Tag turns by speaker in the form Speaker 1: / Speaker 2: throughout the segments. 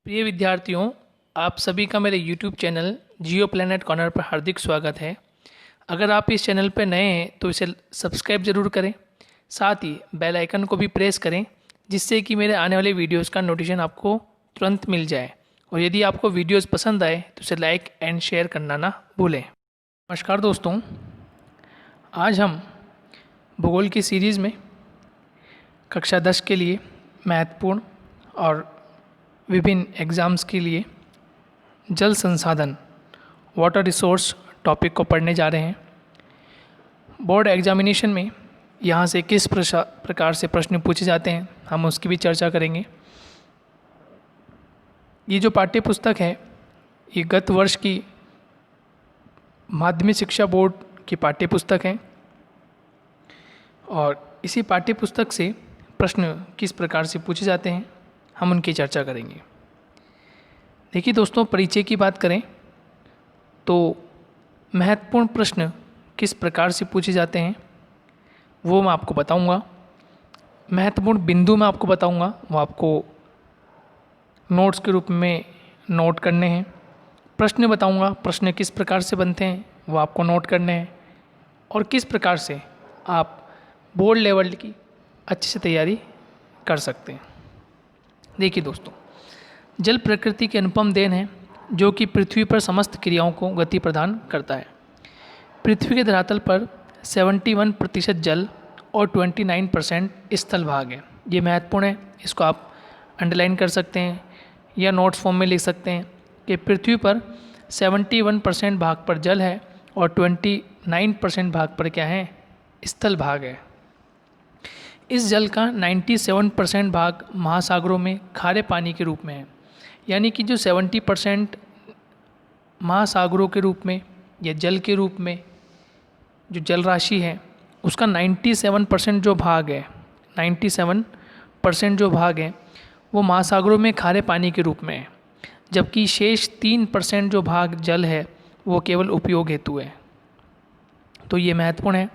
Speaker 1: प्रिय विद्यार्थियों, आप सभी का मेरे YouTube चैनल जियो प्लैनेट कॉर्नर पर हार्दिक स्वागत है। अगर आप इस चैनल पर नए हैं तो इसे सब्सक्राइब ज़रूर करें, साथ ही बेल आइकन को भी प्रेस करें जिससे कि मेरे आने वाले वीडियोस का नोटिफिकेशन आपको तुरंत मिल जाए। और यदि आपको वीडियोस पसंद आए तो इसे लाइक एंड शेयर करना ना भूलें। नमस्कार दोस्तों, आज हम भूगोल की सीरीज़ में कक्षा 10 के लिए महत्वपूर्ण और विभिन्न एग्ज़ाम्स के लिए जल संसाधन वाटर रिसोर्स टॉपिक को पढ़ने जा रहे हैं। बोर्ड एग्जामिनेशन में यहाँ से किस प्रकार से प्रश्न पूछे जाते हैं, हम उसकी भी चर्चा करेंगे। ये जो पाठ्य पुस्तक है ये गत वर्ष की माध्यमिक शिक्षा बोर्ड की पाठ्य पुस्तक है और इसी पाठ्य पुस्तक से प्रश्न किस प्रकार से पूछे जाते हैं हम उनकी चर्चा करेंगे। देखिए दोस्तों, परिचय की बात करें तो महत्वपूर्ण प्रश्न किस प्रकार से पूछे जाते हैं वो मैं आपको बताऊंगा। महत्वपूर्ण बिंदु मैं आपको बताऊंगा, वो आपको नोट्स के रूप में नोट करने हैं। प्रश्न बताऊंगा, प्रश्न किस प्रकार से बनते हैं वो आपको नोट करने हैं और किस प्रकार से आप बोर्ड लेवल की अच्छे से तैयारी कर सकते हैं। देखिए दोस्तों, जल प्रकृति की अनुपम देन है जो कि पृथ्वी पर समस्त क्रियाओं को गति प्रदान करता है। पृथ्वी के धरातल पर 71% जल और 29% स्थल भाग है। ये महत्वपूर्ण है, इसको आप अंडरलाइन कर सकते हैं या नोट्स फॉर्म में लिख सकते हैं कि पृथ्वी पर 71% भाग पर जल है और 29% भाग पर क्या है, स्थल भाग है। इस जल का 97% भाग महासागरों में खारे पानी के रूप में है, यानी कि जो 70% महासागरों के रूप में या जल के रूप में जो जल राशि है उसका 97% जो भाग है, 97% जो भाग है वो महासागरों में खारे पानी के रूप में है, जबकि शेष 3% जो भाग जल है वो केवल उपयोग हेतु है। तो ये महत्वपूर्ण है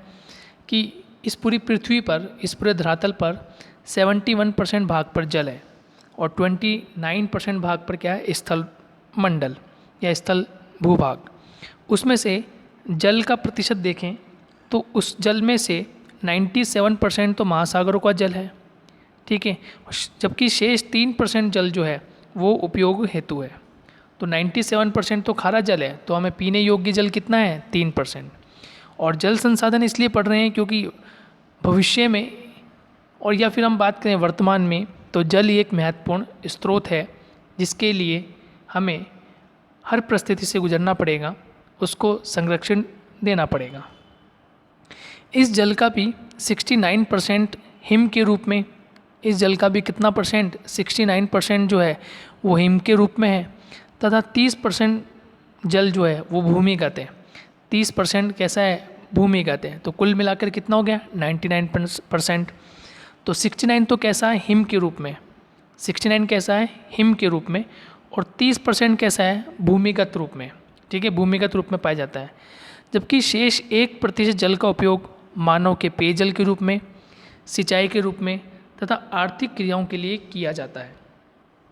Speaker 1: कि इस पूरी पृथ्वी पर, इस पूरे धरातल पर 71% भाग पर जल है और 29% भाग पर क्या है, स्थल मंडल या स्थल भूभाग। उसमें से जल का प्रतिशत देखें तो उस जल में से 97% तो महासागरों का जल है, ठीक है, जबकि शेष 3% जल जो है वो उपयोग हेतु है। तो 97% तो खारा जल है, तो हमें पीने योग्य जल कितना है, 3%। और जल संसाधन इसलिए पढ़ रहे हैं क्योंकि भविष्य में और या फिर हम बात करें वर्तमान में तो जल ही एक महत्वपूर्ण स्रोत है जिसके लिए हमें हर परिस्थिति से गुजरना पड़ेगा, उसको संरक्षण देना पड़ेगा। इस जल का भी 69% हिम के रूप में, इस जल का भी कितना परसेंट, 69% जो है वो हिम के रूप में है तथा 30% जल जो है वो भूमिगत है। 30% कैसा है, भूमिगत है। तो कुल मिलाकर कितना हो गया, 99%। तो 69 तो कैसा है, हिम के रूप में, 69 कैसा है, हिम के रूप में, और 30% कैसा है, भूमिगत रूप में, ठीक है, भूमिगत रूप में पाया जाता है। जबकि शेष 1% जल का उपयोग मानव के पेयजल के रूप में, सिंचाई के रूप में तथा आर्थिक क्रियाओं के लिए किया जाता है।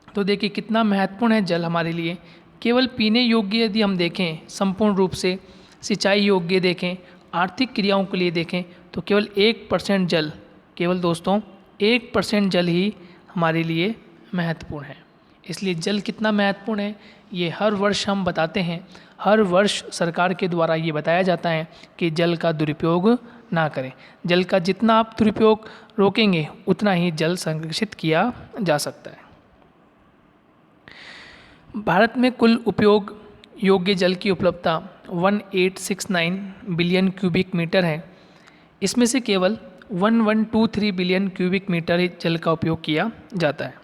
Speaker 1: तो देखिए कितना महत्वपूर्ण है जल हमारे लिए। केवल पीने योग्य यदि हम देखें, संपूर्ण रूप से सिंचाई योग्य देखें, आर्थिक क्रियाओं के लिए देखें तो केवल 1% जल, केवल दोस्तों 1% जल ही हमारे लिए महत्वपूर्ण है। इसलिए जल कितना महत्वपूर्ण है ये हर वर्ष हम बताते हैं। हर वर्ष सरकार के द्वारा ये बताया जाता है कि जल का दुरुपयोग ना करें। जल का जितना आप दुरुपयोग रोकेंगे उतना ही जल संरक्षित किया जा सकता है। भारत में कुल उपयोग योग्य जल की उपलब्धता 1869 बिलियन क्यूबिक मीटर है। इसमें से केवल 1123 बिलियन क्यूबिक मीटर ही जल का उपयोग किया जाता है।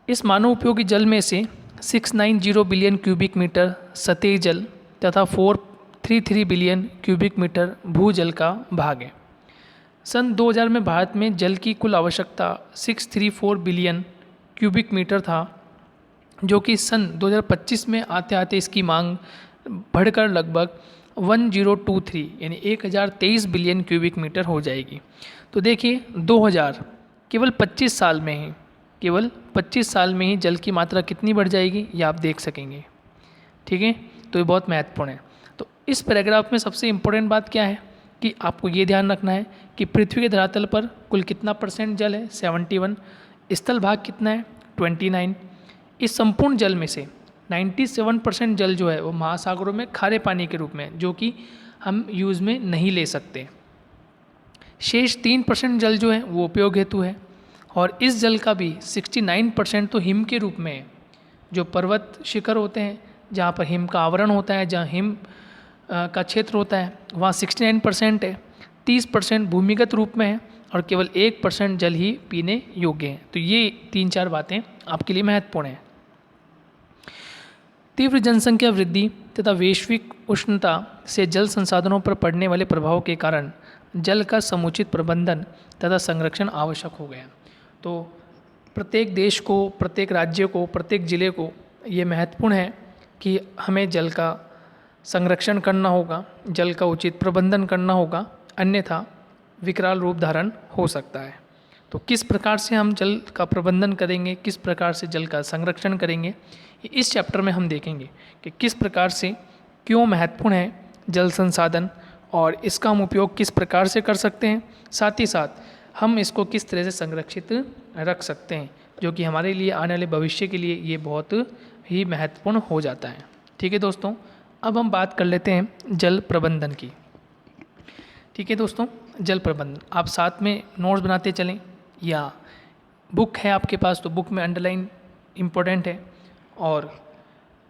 Speaker 1: इस मानव उपयोगी जल में से 690 बिलियन क्यूबिक मीटर सतही जल तथा 433 बिलियन क्यूबिक मीटर भूजल का भाग है। सन 2000 में भारत में जल की कुल आवश्यकता 634 बिलियन क्यूबिक मीटर था, जो कि सन 2025 में आते आते इसकी मांग बढ़कर लगभग 1023 यानी 1023 बिलियन क्यूबिक मीटर हो जाएगी। तो देखिए 2000 केवल 25 साल में ही केवल 25 साल में ही जल की मात्रा कितनी बढ़ जाएगी ये आप देख सकेंगे। ठीक है, तो ये बहुत महत्वपूर्ण है। तो इस पैराग्राफ में सबसे इम्पोर्टेंट बात क्या है कि आपको ये ध्यान रखना है कि पृथ्वी के धरातल पर कुल कितना % जल है, 71। स्थल भाग कितना है, 29। इस संपूर्ण जल में से 97% जल जो है वो महासागरों में खारे पानी के रूप में है, जो कि हम यूज़ में नहीं ले सकते। शेष 3% जल जो है वो उपयोग हेतु है, और इस जल का भी 69% तो हिम के रूप में है। जो पर्वत शिखर होते हैं जहाँ पर हिम का आवरण होता है, जहाँ हिम का क्षेत्र होता है, वहाँ 69% है। 30% भूमिगत रूप में है और केवल 1% जल ही पीने योग्य है। तो ये 3-4 बातें आपके लिए महत्वपूर्ण हैं। तीव्र जनसंख्या वृद्धि तथा वैश्विक उष्णता से जल संसाधनों पर पड़ने वाले प्रभाव के कारण जल का समुचित प्रबंधन तथा संरक्षण आवश्यक हो गया। तो प्रत्येक देश को, प्रत्येक राज्य को, प्रत्येक जिले को ये महत्वपूर्ण है कि हमें जल का संरक्षण करना होगा, जल का उचित प्रबंधन करना होगा, अन्यथा विकराल रूप धारण हो सकता है। तो किस प्रकार से हम जल का प्रबंधन करेंगे, किस प्रकार से जल का संरक्षण करेंगे, इस चैप्टर में हम देखेंगे कि किस प्रकार से क्यों महत्वपूर्ण है जल संसाधन और इसका हम उपयोग किस प्रकार से कर सकते हैं, साथ ही साथ हम इसको किस तरह से संरक्षित रख सकते हैं, जो कि हमारे लिए आने वाले भविष्य के लिए ये बहुत ही महत्वपूर्ण हो जाता है। ठीक है दोस्तों, अब हम बात कर लेते हैं जल प्रबंधन की। ठीक है दोस्तों, जल प्रबंधन आप साथ में नोट्स बनाते चलें, या बुक है आपके पास तो बुक में अंडरलाइन इम्पोर्टेंट है। और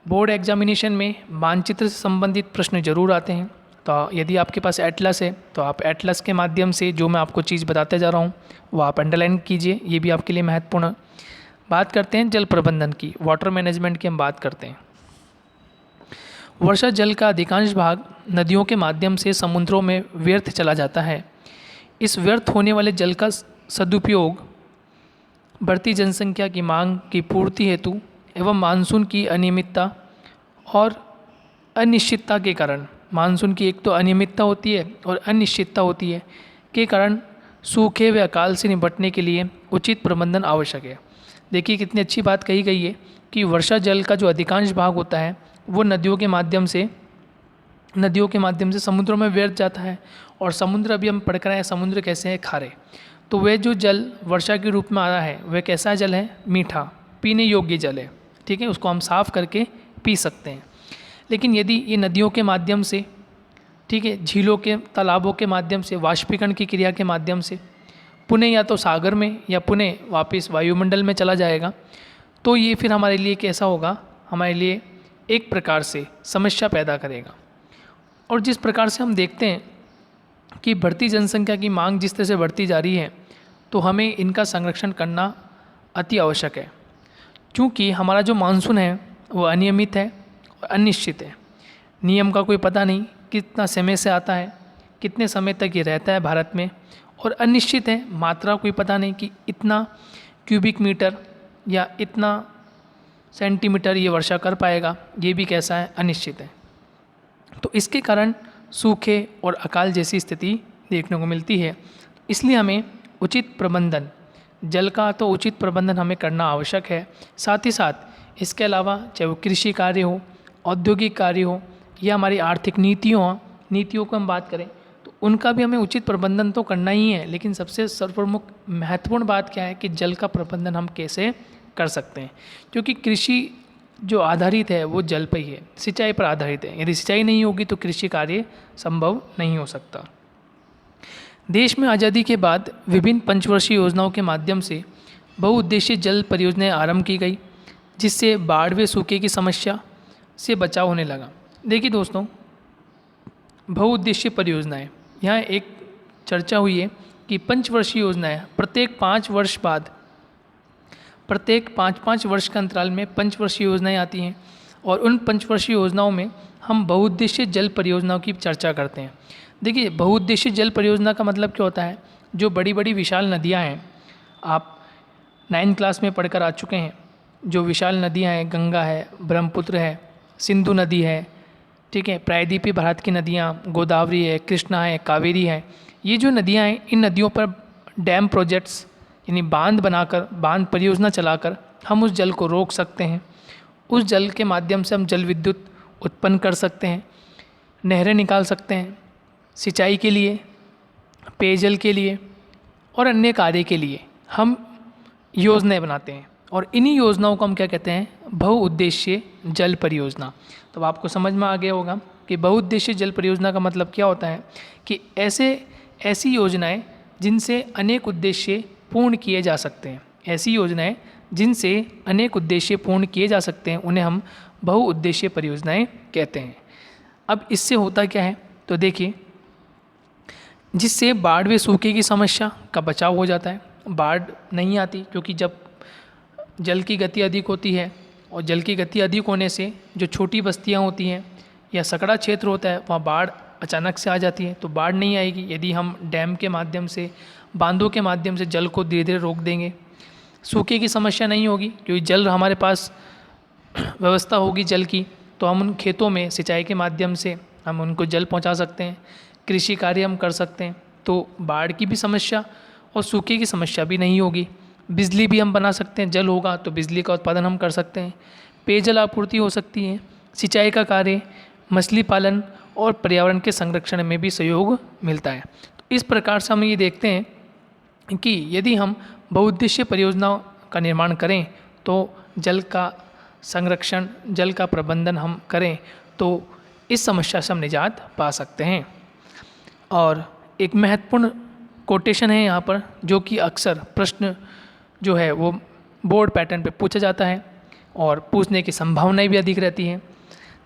Speaker 1: बोर्ड एग्जामिनेशन में मानचित्र से संबंधित प्रश्न जरूर आते हैं, तो यदि आपके पास एटलस है तो आप एटलस के माध्यम से जो मैं आपको चीज़ बताते जा रहा हूँ वो आप अंडरलाइन कीजिए, ये भी आपके लिए महत्वपूर्ण है। बात करते हैं जल प्रबंधन की, वाटर मैनेजमेंट की हम बात करते हैं। वर्षा जल का अधिकांश भाग नदियों के माध्यम से समुद्रों में व्यर्थ चला जाता है। इस व्यर्थ होने वाले जल का सदुपयोग बढ़ती जनसंख्या की मांग की पूर्ति हेतु एवं मानसून की अनियमितता और अनिश्चितता के कारण, मानसून की एक तो अनियमितता होती है और अनिश्चितता होती है, के कारण सूखे व अकाल से निपटने के लिए उचित प्रबंधन आवश्यक है। देखिए कितनी अच्छी बात कही गई है कि वर्षा जल का जो अधिकांश भाग होता है वो नदियों के माध्यम से समुद्रों में व्यर्थ जाता है। और समुद्र अभी हम पढ़ कर आए, समुद्र कैसे हैं, खारे। तो वह जो जल वर्षा के रूप में आ रहा है वह कैसा जल है, मीठा, पीने योग्य जल है। ठीक है, उसको हम साफ़ करके पी सकते हैं। लेकिन यदि ये नदियों के माध्यम से, ठीक है, झीलों के, तालाबों के माध्यम से, वाष्पीकरण की क्रिया के माध्यम से पुनः या तो सागर में या पुनः वापस वायुमंडल में चला जाएगा, तो ये फिर हमारे लिए कैसा होगा, हमारे लिए एक प्रकार से समस्या पैदा करेगा। और जिस प्रकार से हम देखते हैं कि बढ़ती जनसंख्या की मांग जिस तरह से बढ़ती जा रही है, तो हमें इनका संरक्षण करना अति आवश्यक है। क्योंकि हमारा जो मानसून है वो अनियमित है और अनिश्चित है। नियम का कोई पता नहीं कितना समय से आता है, कितने समय तक ये रहता है भारत में, और अनिश्चित है, मात्रा कोई पता नहीं कि इतना क्यूबिक मीटर या इतना सेंटीमीटर ये वर्षा कर पाएगा, ये भी कैसा है, अनिश्चित है। तो इसके कारण सूखे और अकाल जैसी स्थिति देखने को मिलती है। इसलिए हमें उचित प्रबंधन, जल का तो उचित प्रबंधन हमें करना आवश्यक है। साथ ही साथ इसके अलावा चाहे वो कृषि कार्य हो, औद्योगिक कार्य हो, या हमारी आर्थिक नीतियों को हम बात करें तो उनका भी हमें उचित प्रबंधन तो करना ही है। लेकिन सबसे सर्वप्रमुख महत्वपूर्ण बात क्या है कि जल का प्रबंधन हम कैसे कर सकते हैं, क्योंकि कृषि जो आधारित है वो जल पर ही है, सिंचाई पर आधारित है। यदि सिंचाई नहीं होगी तो कृषि कार्य संभव नहीं हो सकता। देश में आज़ादी के बाद विभिन्न पंचवर्षीय योजनाओं के माध्यम से बहुउद्देशीय जल परियोजनाएं आरंभ की गई, जिससे बाढ़ व सूखे की समस्या से बचाव होने लगा। देखिए दोस्तों, बहुउद्देशीय परियोजनाएं, यहाँ एक चर्चा हुई है कि पंचवर्षीय योजनाएं प्रत्येक 5 वर्ष बाद, प्रत्येक 5-5 वर्ष के अंतराल में पंचवर्षीय योजनाएं आती हैं, और उन पंचवर्षीय योजनाओं में हम बहुउद्देशीय जल परियोजनाओं की चर्चा करते हैं। देखिए, बहुउद्देशीय जल परियोजना का मतलब क्या होता है, जो बड़ी बड़ी विशाल नदियाँ हैं, आप 9th क्लास में पढ़कर आ चुके हैं, जो विशाल नदियाँ हैं, गंगा है, ब्रह्मपुत्र है, सिंधु नदी है, ठीक है, प्रायद्वीपीय भारत की नदियाँ, गोदावरी है, कृष्णा है, कावेरी है। ये जो नदियाँ हैं, इन नदियों पर डैम प्रोजेक्ट्स यानी बांध बनाकर, बांध परियोजना चलाकर हम उस जल को रोक सकते हैं। उस जल के माध्यम से हम जल विद्युत उत्पन्न कर सकते हैं, नहरें निकाल सकते हैं, सिंचाई के लिए, पेयजल के लिए और अन्य कार्य के लिए हम योजनाएं बनाते हैं। और इन्हीं योजनाओं को हम क्या कहते हैं? बहुउद्देशीय जल परियोजना। तो आपको समझ में आ गया होगा कि बहुउद्देशीय जल परियोजना का मतलब क्या होता है कि ऐसी योजनाएं जिनसे अनेक उद्देश्य पूर्ण किए जा सकते हैं। ऐसी योजनाएं जिनसे अनेक उद्देश्य पूर्ण किए जा सकते हैं उन्हें हम बहुउद्देशीय परियोजनाएं कहते हैं। अब इससे होता क्या है तो देखिए, जिससे बाढ़ व सूखे की समस्या का बचाव हो जाता है। बाढ़ नहीं आती क्योंकि जब जल की गति अधिक होती है, और जल की गति अधिक होने से जो छोटी बस्तियां होती हैं या सकड़ा क्षेत्र होता है वहाँ बाढ़ अचानक से आ जाती है। तो बाढ़ नहीं आएगी यदि हम डैम के माध्यम से, बांधों के माध्यम से जल को धीरे धीरे रोक देंगे। सूखे की समस्या नहीं होगी क्योंकि जल हमारे पास व्यवस्था होगी जल की, तो हम उन खेतों में सिंचाई के माध्यम से हम उनको जल पहुंचा सकते हैं, कृषि कार्य हम कर सकते हैं। तो बाढ़ की भी समस्या और सूखे की समस्या भी नहीं होगी। बिजली भी हम बना सकते हैं, जल होगा तो बिजली का उत्पादन हम कर सकते हैं, पेयजल आपूर्ति हो सकती है, सिंचाई का कार्य, मछली पालन और पर्यावरण के संरक्षण में भी सहयोग मिलता है। तो इस प्रकार से हम ये देखते हैं कि यदि हम बहुउद्देशीय परियोजनाओं का निर्माण करें तो जल का संरक्षण, जल का प्रबंधन हम करें तो इस समस्या से हम निजात पा सकते हैं। और एक महत्वपूर्ण कोटेशन है यहाँ पर जो कि अक्सर प्रश्न जो है वो बोर्ड पैटर्न पे पूछा जाता है और पूछने की संभावनाएं भी अधिक रहती हैं।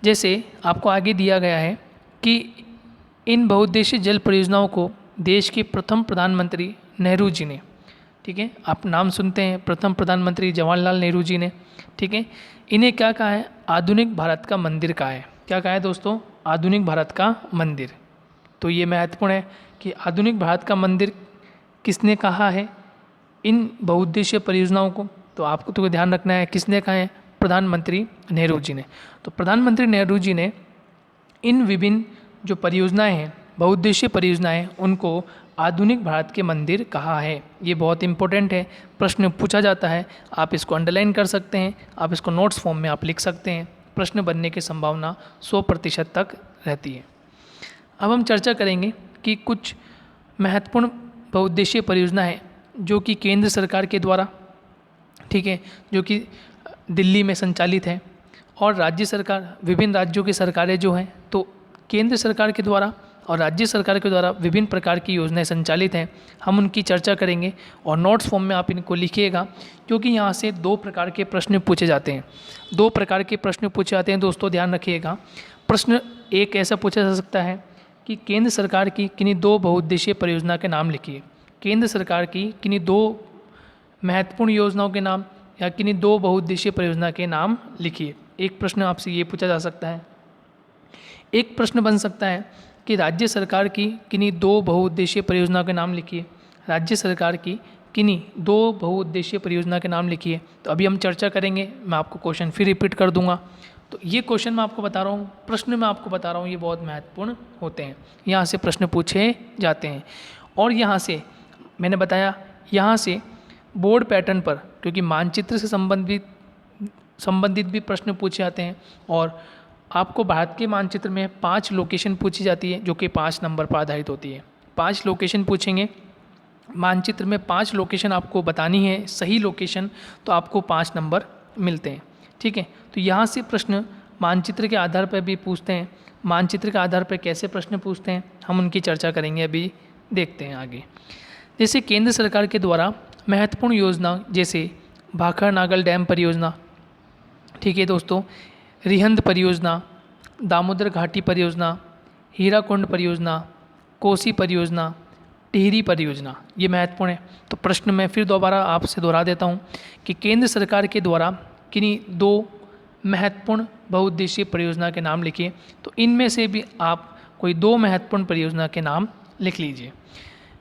Speaker 1: जैसे आपको आगे दिया गया है कि इन बहुउद्देशीय जल परियोजनाओं को देश के प्रथम प्रधानमंत्री नेहरू जी ने, ठीक है, आप नाम सुनते हैं, प्रथम प्रधानमंत्री जवाहरलाल नेहरू जी ने, ठीक है, इन्हें क्या कहा है? आधुनिक भारत का मंदिर कहा है। क्या कहा है दोस्तों? आधुनिक भारत का मंदिर। तो ये महत्वपूर्ण है कि आधुनिक भारत का मंदिर किसने कहा है इन बहुउद्देशीय परियोजनाओं को? तो आपको तो ध्यान रखना है किसने कहा है? प्रधानमंत्री नेहरू जी ने। तो प्रधानमंत्री नेहरू जी ने इन विभिन्न जो परियोजनाएं हैं, बहुउद्देशीय परियोजनाएं, उनको आधुनिक भारत के मंदिर कहा है। ये बहुत इंपॉर्टेंट है, प्रश्न पूछा जाता है, आप इसको अंडरलाइन कर सकते हैं, आप इसको नोट्स फॉर्म में आप लिख सकते हैं। प्रश्न बनने की संभावना 100% तक रहती है। अब हम चर्चा करेंगे कि कुछ महत्वपूर्ण बहुउद्देशीय परियोजना है जो कि केंद्र सरकार के द्वारा, ठीक है, जो कि दिल्ली में संचालित है, और राज्य सरकार, विभिन्न राज्यों की सरकारें जो हैं, तो केंद्र सरकार के द्वारा और राज्य सरकार के द्वारा विभिन्न प्रकार की योजनाएं संचालित हैं। हम उनकी चर्चा करेंगे और नोट्स फॉर्म में आप इनको लिखिएगा क्योंकि यहाँ से 2 प्रकार के प्रश्न पूछे जाते हैं। 2 प्रकार के प्रश्न पूछे जाते हैं दोस्तों, ध्यान रखिएगा। प्रश्न एक ऐसा पूछा जा सकता है कि केंद्र सरकार की किन्हीं 2 बहुउद्देशीय परियोजना के नाम लिखिए। केंद्र सरकार की किन्हीं 2 महत्वपूर्ण योजनाओं के नाम या किन्हीं 2 बहुउद्देशीय परियोजना के नाम लिखिए। एक प्रश्न आपसे ये पूछा जा सकता है। एक प्रश्न बन सकता है कि राज्य सरकार की किन्हीं 2 बहुउद्देशीय परियोजना के नाम लिखिए। राज्य सरकार की किन्हीं 2 बहुउद्देशीय परियोजना के नाम लिखिए। तो अभी हम चर्चा करेंगे, मैं आपको क्वेश्चन फिर रिपीट कर दूंगा। तो ये क्वेश्चन मैं आपको बता रहा हूँ, प्रश्न मैं आपको बता रहा हूँ, ये बहुत महत्वपूर्ण होते हैं। यहाँ से प्रश्न पूछे जाते हैं और यहाँ से मैंने बताया, यहाँ से बोर्ड पैटर्न पर, क्योंकि मानचित्र से संबंधित भी प्रश्न पूछे जाते हैं और आपको भारत के मानचित्र में 5 लोकेशन पूछी जाती है जो कि 5 नंबर पर आधारित होती है। 5 लोकेशन पूछेंगे मानचित्र में, 5 लोकेशन आपको बतानी है, सही लोकेशन, तो आपको 5 नंबर मिलते हैं, ठीक है। तो यहाँ से प्रश्न मानचित्र के आधार पर भी पूछते हैं। मानचित्र के आधार पर कैसे प्रश्न पूछते हैं हम उनकी चर्चा करेंगे, अभी देखते हैं आगे। जैसे केंद्र सरकार के द्वारा महत्वपूर्ण योजना जैसे भाखड़ नागल डैम परियोजना, ठीक है दोस्तों, रिहंद परियोजना, दामोदर घाटी परियोजना, हीराकुंड परियोजना, कोसी परियोजना, टिहरी परियोजना, ये महत्वपूर्ण है। तो प्रश्न मैं फिर दोबारा आपसे दोहरा देता हूँ कि केंद्र सरकार के द्वारा किन्हीं 2 महत्वपूर्ण बहुउद्देशीय परियोजना के नाम लिखिए। तो इनमें से भी आप कोई 2 महत्वपूर्ण परियोजना के नाम लिख लीजिए,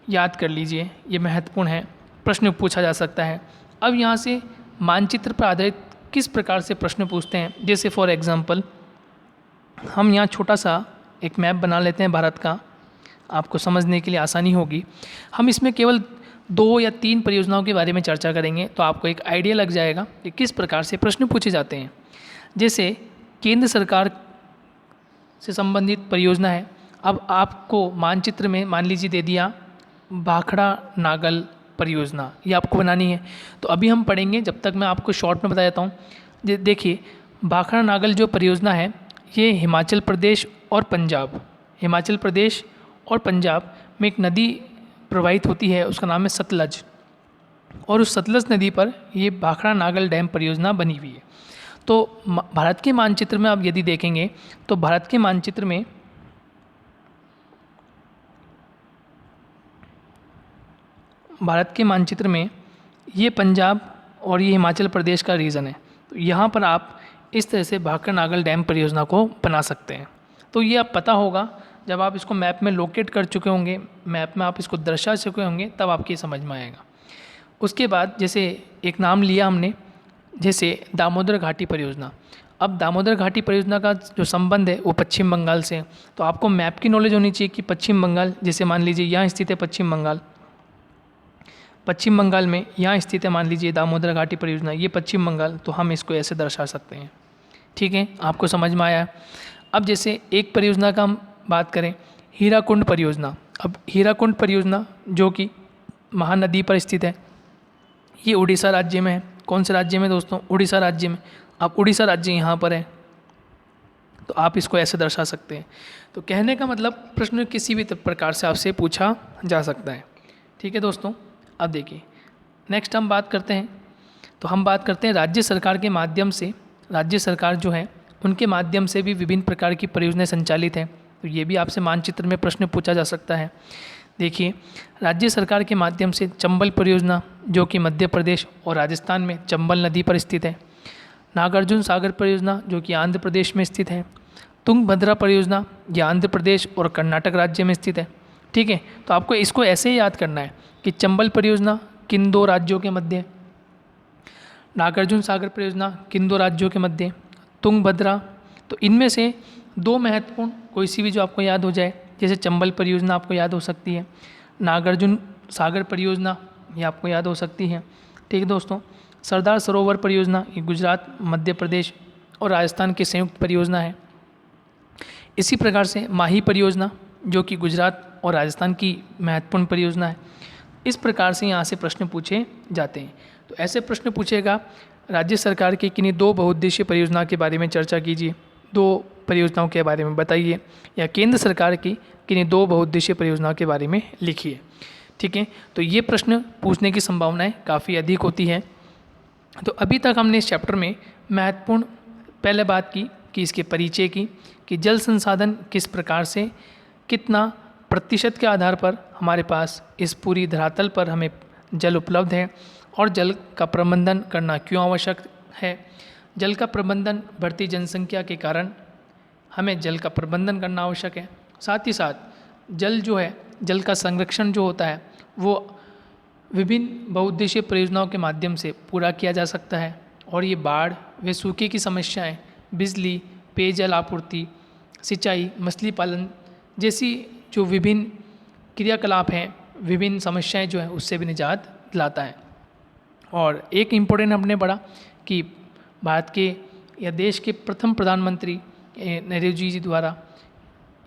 Speaker 1: याद कर लीजिए, ये महत्वपूर्ण है, प्रश्न पूछा जा सकता है। अब यहाँ से मानचित्र पर आधारित किस प्रकार से प्रश्न पूछते हैं, जैसे फॉर एग्जांपल हम यहाँ छोटा सा एक मैप बना लेते हैं भारत का, आपको समझने के लिए आसानी होगी। हम इसमें केवल 2 या 3 परियोजनाओं के बारे में चर्चा करेंगे तो आपको एक आइडिया लग जाएगा कि किस प्रकार से प्रश्न पूछे जाते हैं। जैसे केंद्र सरकार से संबंधित परियोजना है, अब आपको मानचित्र में मान लीजिए दे दिया भाखड़ा नागल परियोजना, ये आपको बनानी है। तो अभी हम पढ़ेंगे, जब तक मैं आपको शॉर्ट में बता देता हूँ। देखिए भाखड़ा नागल जो परियोजना है ये हिमाचल प्रदेश और पंजाब में एक नदी प्रवाहित होती है, उसका नाम है सतलज, और उस सतलज नदी पर ये भाखड़ा नागल डैम परियोजना बनी हुई है। तो भारत के मानचित्र में आप यदि देखेंगे तो भारत के मानचित्र में ये पंजाब और ये हिमाचल प्रदेश का रीजन है। तो यहाँ पर आप इस तरह से भाखड़ा नागल डैम परियोजना को बना सकते हैं। तो ये आप पता होगा जब आप इसको मैप में लोकेट कर चुके होंगे, मैप में आप इसको दर्शा चुके होंगे, तब आपकी समझ में आएगा। उसके बाद जैसे एक नाम लिया हमने, जैसे दामोदर घाटी परियोजना। अब दामोदर घाटी परियोजना का जो संबंध है वो पश्चिम बंगाल से है। तो आपको मैप की नॉलेज होनी चाहिए कि पश्चिम बंगाल, जैसे मान लीजिए यहाँ स्थित है पश्चिम बंगाल में यहाँ स्थित है मान लीजिए दामोदर घाटी परियोजना, ये पश्चिम बंगाल, तो हम इसको ऐसे दर्शा सकते हैं। ठीक है, आपको समझ में आया। अब जैसे एक परियोजना का हम बात करें, हीराकुंड परियोजना। अब हीराकुंड परियोजना जो कि महानदी पर स्थित है, ये उड़ीसा राज्य में है। कौन से राज्य में दोस्तों? उड़ीसा राज्य में। अब उड़ीसा राज्य यहाँ पर है, तो आप इसको ऐसे दर्शा सकते हैं। तो कहने का मतलब प्रश्न किसी भी प्रकार से आपसे पूछा जा सकता है। ठीक है दोस्तों, अब देखिए नेक्स्ट हम बात करते हैं, तो हम बात करते हैं राज्य सरकार के माध्यम से। राज्य सरकार जो है उनके माध्यम से भी विभिन्न प्रकार की परियोजनाएं संचालित हैं। तो ये भी आपसे मानचित्र में प्रश्न पूछा जा सकता है। देखिए राज्य सरकार के माध्यम से चंबल परियोजना जो कि मध्य प्रदेश और राजस्थान में चंबल नदी पर स्थित है। नागार्जुन सागर परियोजना जो कि आंध्र प्रदेश में स्थित है। तुंगभद्रा परियोजना ये आंध्र प्रदेश और कर्नाटक राज्य में स्थित है। ठीक है, तो आपको इसको ऐसे ही याद करना है कि चंबल परियोजना किन 2 राज्यों के मध्य, नागार्जुन सागर परियोजना किन 2 राज्यों के मध्य, तुंगभद्रा। तो इनमें से 2 महत्वपूर्ण कोई सी भी जो आपको याद हो जाए, जैसे चंबल परियोजना आपको याद हो सकती है, नागार्जुन सागर परियोजना ये आपको याद हो सकती है। ठीक है दोस्तों, सरदार सरोवर परियोजना ये गुजरात, मध्य प्रदेश और राजस्थान की संयुक्त परियोजना है। इसी प्रकार से माही परियोजना जो कि गुजरात और राजस्थान की महत्वपूर्ण परियोजना है। इस प्रकार से यहाँ से प्रश्न पूछे जाते हैं। तो ऐसे प्रश्न पूछेगा, राज्य सरकार की किन्हीं 2 बहुउद्देशीय परियोजना के बारे में चर्चा कीजिए, 2 परियोजनाओं के बारे में बताइए, या केंद्र सरकार की किन्हीं 2 बहुउद्देशीय परियोजनाओं के बारे में लिखिए। ठीक है, तो ये प्रश्न पूछने की संभावनाएं काफ़ी अधिक होती है। तो अभी तक हमने इस चैप्टर में महत्वपूर्ण पहले बात की कि इसके परिचय की, कि जल संसाधन किस प्रकार से कितना प्रतिशत के आधार पर हमारे पास इस पूरी धरातल पर हमें जल उपलब्ध है, और जल का प्रबंधन करना क्यों आवश्यक है। जल का प्रबंधन बढ़ती जनसंख्या के कारण हमें जल का प्रबंधन करना आवश्यक है। साथ ही साथ जल जो है, जल का संरक्षण जो होता है वो विभिन्न बहुउद्देशीय परियोजनाओं के माध्यम से पूरा किया जा सकता है, और ये बाढ़ व सूखे की समस्याएं, बिजली, पेयजल आपूर्ति, सिंचाई, मछली पालन जैसी जो विभिन्न क्रियाकलाप हैं, विभिन्न समस्याएं जो हैं उससे भी निजात दिलाता है। और एक इम्पोर्टेंट हमने पढ़ा कि भारत के या देश के प्रथम प्रधानमंत्री नेहरू जी द्वारा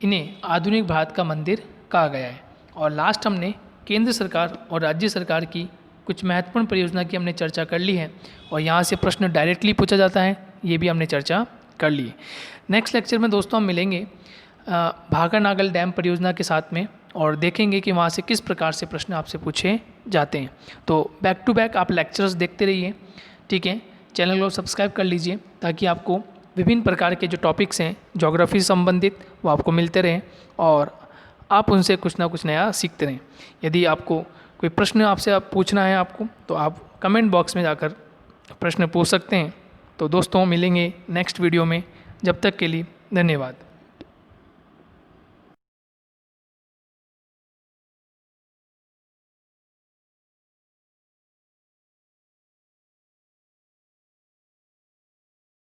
Speaker 1: इन्हें आधुनिक भारत का मंदिर कहा गया है। और लास्ट हमने केंद्र सरकार और राज्य सरकार की कुछ महत्वपूर्ण परियोजना की हमने चर्चा कर ली है, और यहाँ से प्रश्न डायरेक्टली पूछा जाता है, ये भी हमने चर्चा कर ली है। नेक्स्ट लेक्चर में दोस्तों हम मिलेंगे भाखड़ा नागल डैम परियोजना के साथ में, और देखेंगे कि वहाँ से किस प्रकार से प्रश्न आपसे पूछे जाते हैं। तो बैक टू बैक आप लेक्चर्स देखते रहिए। ठीक है, चैनल को सब्सक्राइब कर लीजिए ताकि आपको विभिन्न प्रकार के जो टॉपिक्स हैं ज्योग्राफी से संबंधित वो आपको मिलते रहें, और आप उनसे कुछ ना कुछ नया सीखते रहें। यदि आपको कोई प्रश्न आपसे पूछना है आपको, तो आप कमेंट बॉक्स में जाकर प्रश्न पूछ सकते हैं। तो दोस्तों मिलेंगे नेक्स्ट वीडियो में, जब तक के लिए धन्यवाद।